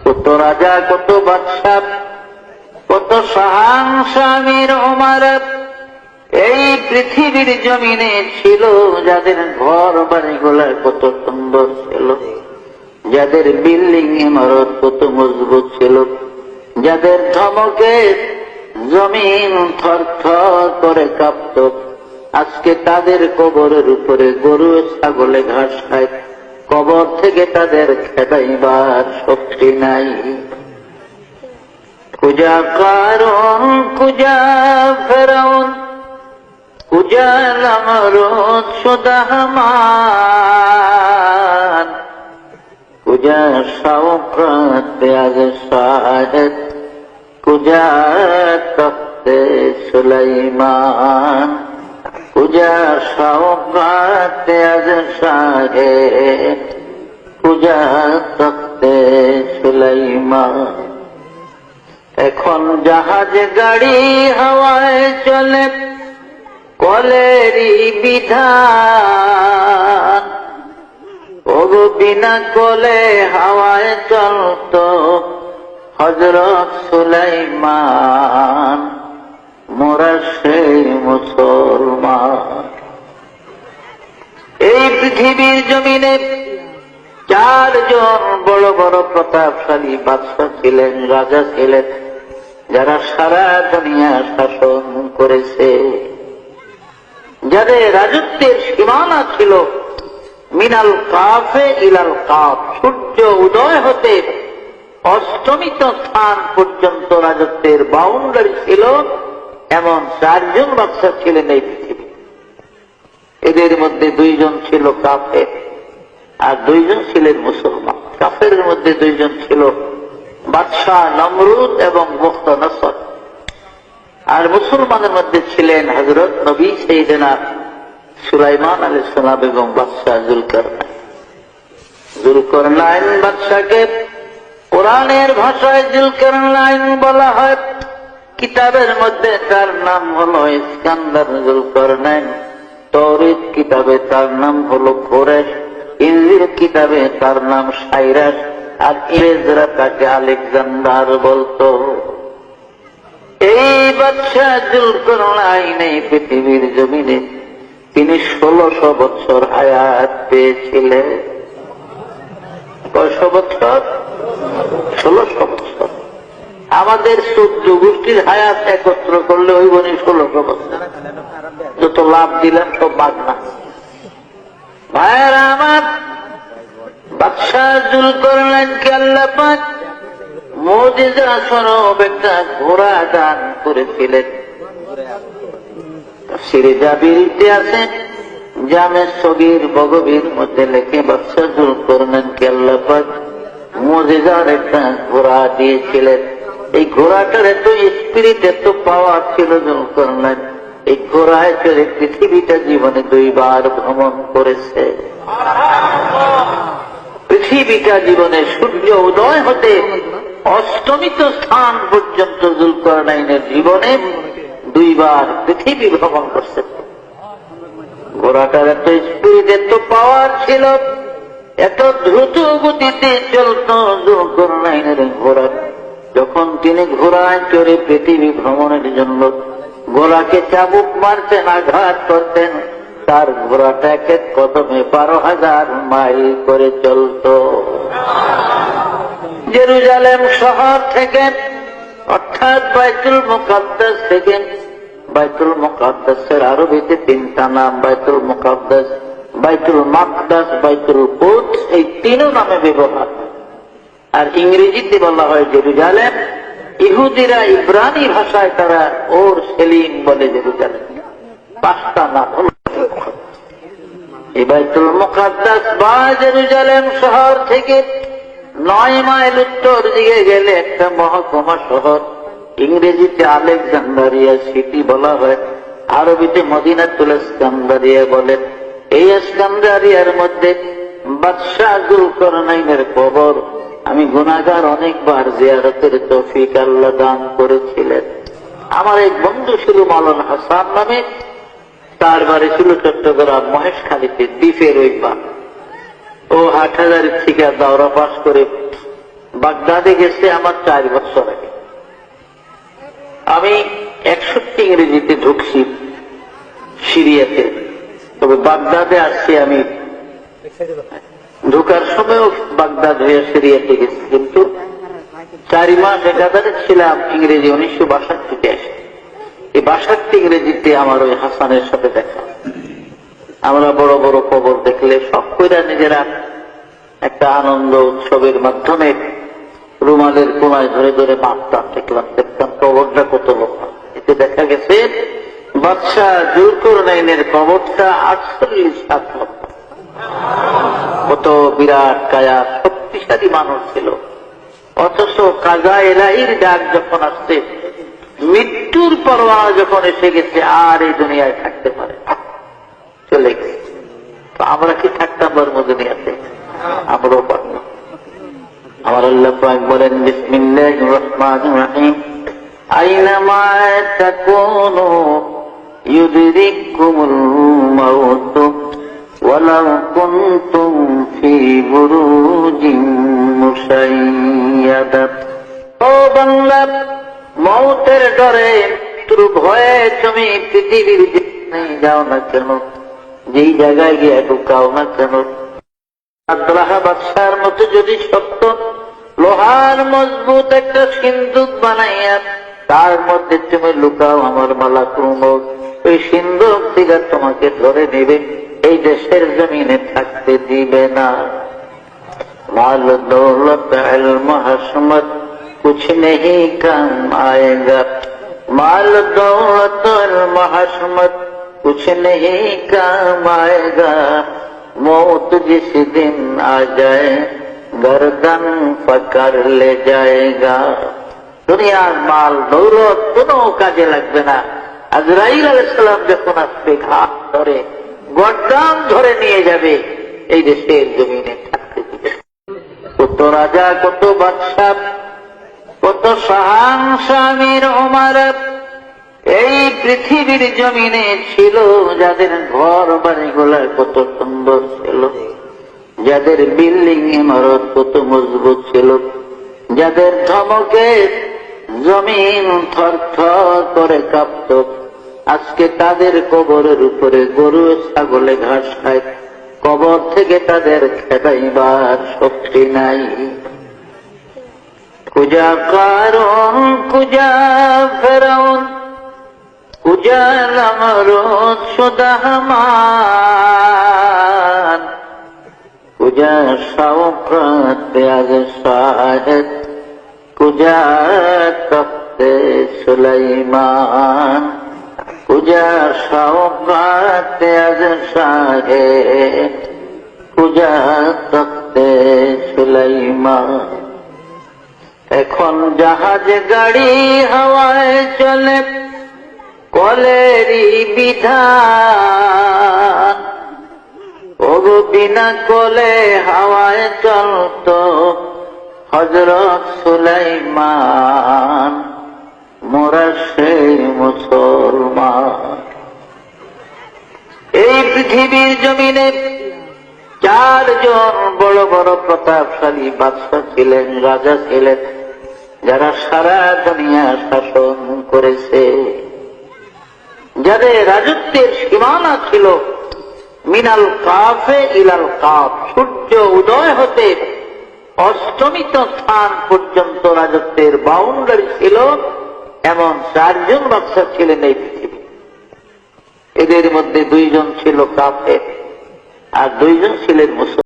কত রাজা, কত বাদশাহ, কত শাহানশামীর ওমরাত এই পৃথিবীর জমিনে ছিল, যাদের ঘর বাড়িগুলা কত সুন্দর ছিল, যাদের বিল্ডিং ইমারত কত মজবুত ছিল, যাদের ধমকে জমিন থরথর করে কাঁপত। আজকে তাদের কবরের উপরে গরু ছাগলে ঘাস খায়, কবর থেকে তাদের খেদাইবার শক্তি নাই। কুজা কারণ, কুজা ফেরাউন, কুজা নমরুদ সুদাহমান, কুজা শাওকত আজ শাহেদ, কুজা তখতে সুলাইমান, কুজা শাওকত আজ শাহেদ, কুজা তখতে সুলাইমান। এখন জাহাজ গাড়ি হাওয়ায় চলে, কলেরই বিধান। ওগো বিনা কলে হাওয়ায় চলত হযরত সুলাইমান, মোরা সেই মুসলমান। এই পৃথিবীর জমিনে 4 জন বড় বড় প্রতাপশালী বাদশা ছিলেন, রাজা ছিলেন, যারা সারা দুনিয়া শাসন করেছে, যাদের রাজত্বের সীমানা ছিল মিনাল কাফে ইলাল কাফ, সূর্য উদয় হতে অস্তমিত স্থান পর্যন্ত রাজত্বের বাউন্ডারি ছিল। এমন 4 জন বাদশা ছিলেন এই পৃথিবী। এদের মধ্যে 2 জন ছিল কাফের আর 2 জন ছিলেন মুসলমান। কাফের মধ্যে 2 জন ছিল বাদশাহ নমরুদ এবং মুখতানসর, আর মুসলমানের মধ্যে ছিলেন হযরত নবী সাইয়েদনা সুলাইমান আলাইহিস সালাম এবং বাদশাহ জুলকারনাইন। জুলকারনাইন বাদশাকে কোরআনের ভাষায় জুলকারনাইন বলা হয়। কিতাবের মধ্যে তার নাম হলো ইস্কান্দার জুলকারনাইন, তাওরীত কিতাবে তার নাম হলো কোরেশ, ইনজিল কিতাবে তার নাম সাইরাস, আর ইংরেজরা তাকে আলেকজান্ডার বলতো। এই বাদশাহ জুলকারনাইন এই পৃথিবীর জমিনে তিনি 1600 বছর হায়াত পেয়েছিলেন। কয়শো বছর? 1600 বছর। আমাদের 14 গোষ্ঠীর হায়াত একত্র করলে ওই বনি 1600 বছর। যত লাভ দিলেন সব বাদ না। ভাইয়েরা আমার, বাদশাহ জুলকারনাইনকে আল্লাহ পাক মুজিজা স্বরূপ একটা ঘোড়া দান করেছিলেন। তাফসীরে জাবিরিতে আছে, জামে সগীর বগবীর মধ্যে লেখে বাদশাহ জুলকারনাইনকে আল্লাহ পাক মুজিজার একটা ঘোড়া দিয়েছিলেন। এই ঘোড়াটার এত স্পিরিট, এত পাওয়ার ছিল জুলকারনাইন, এই ঘোড়ায় চড়ে পৃথিবীটা জীবনে 2 বার ভ্রমণ করেছে। পৃথিবীটা জীবনে সূর্য উদয় হতে অস্তমিত স্থান পর্যন্ত জুলকারনাইনের জীবনে 2 বার পৃথিবী ভ্রমণ করছে। ঘোড়াটার এত স্পিড, এত পাওয়ার ছিল, এত দ্রুত গতিতে চলত জুলকারনাইনের ঘোড়া। যখন তিনি ঘোড়ায় চড়ে পৃথিবী ভ্রমণের জন্য ঘোড়াকে চাবুক মারতেন, আঘাত করতেন, তার ঘোড়াটা এক এক কদমে 12,000 মাইল করে চলত। জেরুজালেম শহর থেকে, অর্থাৎ বাইতুল মুকাদ্দাস থেকে, বাইতুল মুকাদ্দাসের আরবিতে 3টা নাম, বাইতুল মুকাদ্দাস, বাইতুল মাকদাস, বাইতুল কুদস, এই 3 নামে ব্যবহার। আর ইংরেজিতে বলা হয় জেরুজালেম। ইহুদিরা ইব্রানি ভাষায় তারা ওর সেলিম বলে জেরুজালেম। 5টা নাম হল। এই বাইতুল মুকাদ্দাস বা জেরুজালেম শহর থেকে 9 মাইল উত্তর দিকে গেলে একটা মহকুমা শহর, ইংরেজিতে আলেকজান্ডারিয়া সিটি বলা হয়, আরবিতে মদিনাতুল ইস্কান্দারিয়া বলে। এই ইস্কান্দারিয়ার মধ্যে বাদশাহ জুলকারনাইনের কবর আমি গুনাহগার অনেকবার জিয়ারতের তৌফিক আল্লাহ দান করেছিলেন। আমার এক বন্ধু ছিল মাওলানা হাসান নামে, তার বাড়ি ছিল চট্টগ্রাম মহেশখালীতে, দ্বীপের ওই পা। ও হাটহাজারী থেকে দাওরা পাস করে বাগদাদে গেছে আমার 4 বছর আগে। আমি 61 ইংরেজিতে ঢুকছি সিরিয়াতে, তবে বাগদাদে আসছি আমি ঢুকার সময়ও বাগদাদ হয়ে সিরিয়াতে গেছি, কিন্তু 4 মাস একাধারে ছিলাম ইংরেজি 1962 আসে। এই 62 ইংরেজিতে আমার ওই হাসানের সাথে দেখা। আমরা বড় বড় কবর দেখলে সব কইরা নিজেরা একটা আনন্দ উৎসবের মাধ্যমে রুমালের কোনায় ধরে ধরে মাপটা দেখলাম, দেখতাম কবরটা কত লম্বা। এতে দেখা গেছে বাদশাহ জুলকারনাইনের কবরটা 48 হাত লম্বা। কত বিরাট কায়া, শক্তিশালী মানুষ ছিল। অথচ কাজা এলাহির ডাক যখন আসছে, মৃত্যুর পরোয়ানা যখন এসে গেছে, আর এই দুনিয়ায় থাকতে পারে না, চলে গেছে। তো আমরা কি থাকতাম বর্ম দুনিয়াতে? আমরাও পারব। আমার আল্লাহ পাক বলেন, বিসমিল্লাহির রহমানির রহিম, আইনামা তাকুনু ইউদরিকুমুল মাউত ওয়ালাউ কুনতুম ফি বুরুজিন মুশাইয়াদা। ও বান্দা, মৌতের ডরে, মৃত্যুর ভয়ে তুমি পৃথিবীর যেখানে যাও না কেন, যেই জায়গায় গিয়ে ঢুকাও না কেন, আব্দুল্লাহ বাদশার মতো যদি সত্য লোহার মজবুত একটা সিন্দুক বানাইয়া তার মধ্যে তুমি লুকাও, আমার মালাকুল মউত ওই সিন্দুক থেকে তোমাকে ধরে নেবে, এই দেশের জমিনে থাকতে দিবে না। মাল দৌলত ইলম হশমত कुछ नहीं काम आएगा, माल दौलत और महशमत कुछ नहीं काम आएगा, मौत जिस दिन आ जाए गर्दन पकड़ ले जाएगा। দুনিয়ার মাল দৌলত কোনো কাজে লাগবে না। আজরাইল আলাইহিস সালাম যখন আসবে, ঘাট ধরে গর্দান ধরে নিয়ে যাবে, এই দেশের জমিনে থাকতে দিবে। কত রাজা, কত বাদশা, কত শাহান শামির ওমর এই পৃথিবীর জমিনে ছিল, যাদের ঘর বাড়িগুলা কত সুন্দর ছিল, যাদের বিল্ডিং ইমারত কত মজবুত ছিল, যাদের ধমকে জমিন থরথর করে কাঁপত, আজকে তাদের কবরের উপরে গরু ছাগলে ঘাস খায়, কবর থেকে তাদের খেদাইবার শক্তি নাই। কুজা কারণ, কুজা ফেরাউন, কুজা নমরুদ শুদা হামান, কুজা শওকত আজ শাহেদ, কুজা তখতে সুলাইমান, কুজা শওকত আজ শাহেদ, কুজা তখতে সুলাইমান। এখন জাহাজ গাড়ি হাওয়ায় চলে, কলেরই বিধান, ওগো বিনা কলে হাওয়ায় চলত হযরত সুলাইমান, মোরা সেই মুসলমান। এই পৃথিবীর জমিনে 4 জন বড় বড় প্রতাপশালী বাদশা ছিলেন, রাজা ছিলেন, যারা সারা দুনিয়া শাসন করেছে, যাদের রাজত্বের সীমানা ছিল মিনাল কাফে ইলাল কাফ, সূর্য উদয় হতে অস্তমিত স্থান পর্যন্ত রাজত্বের বাউন্ডারি ছিল। এমন 4 জন বাদশা ছিলেন এই পৃথিবী। এদের মধ্যে 2 জন ছিল কাফের আর 2 জন ছিলেন মুসলমান।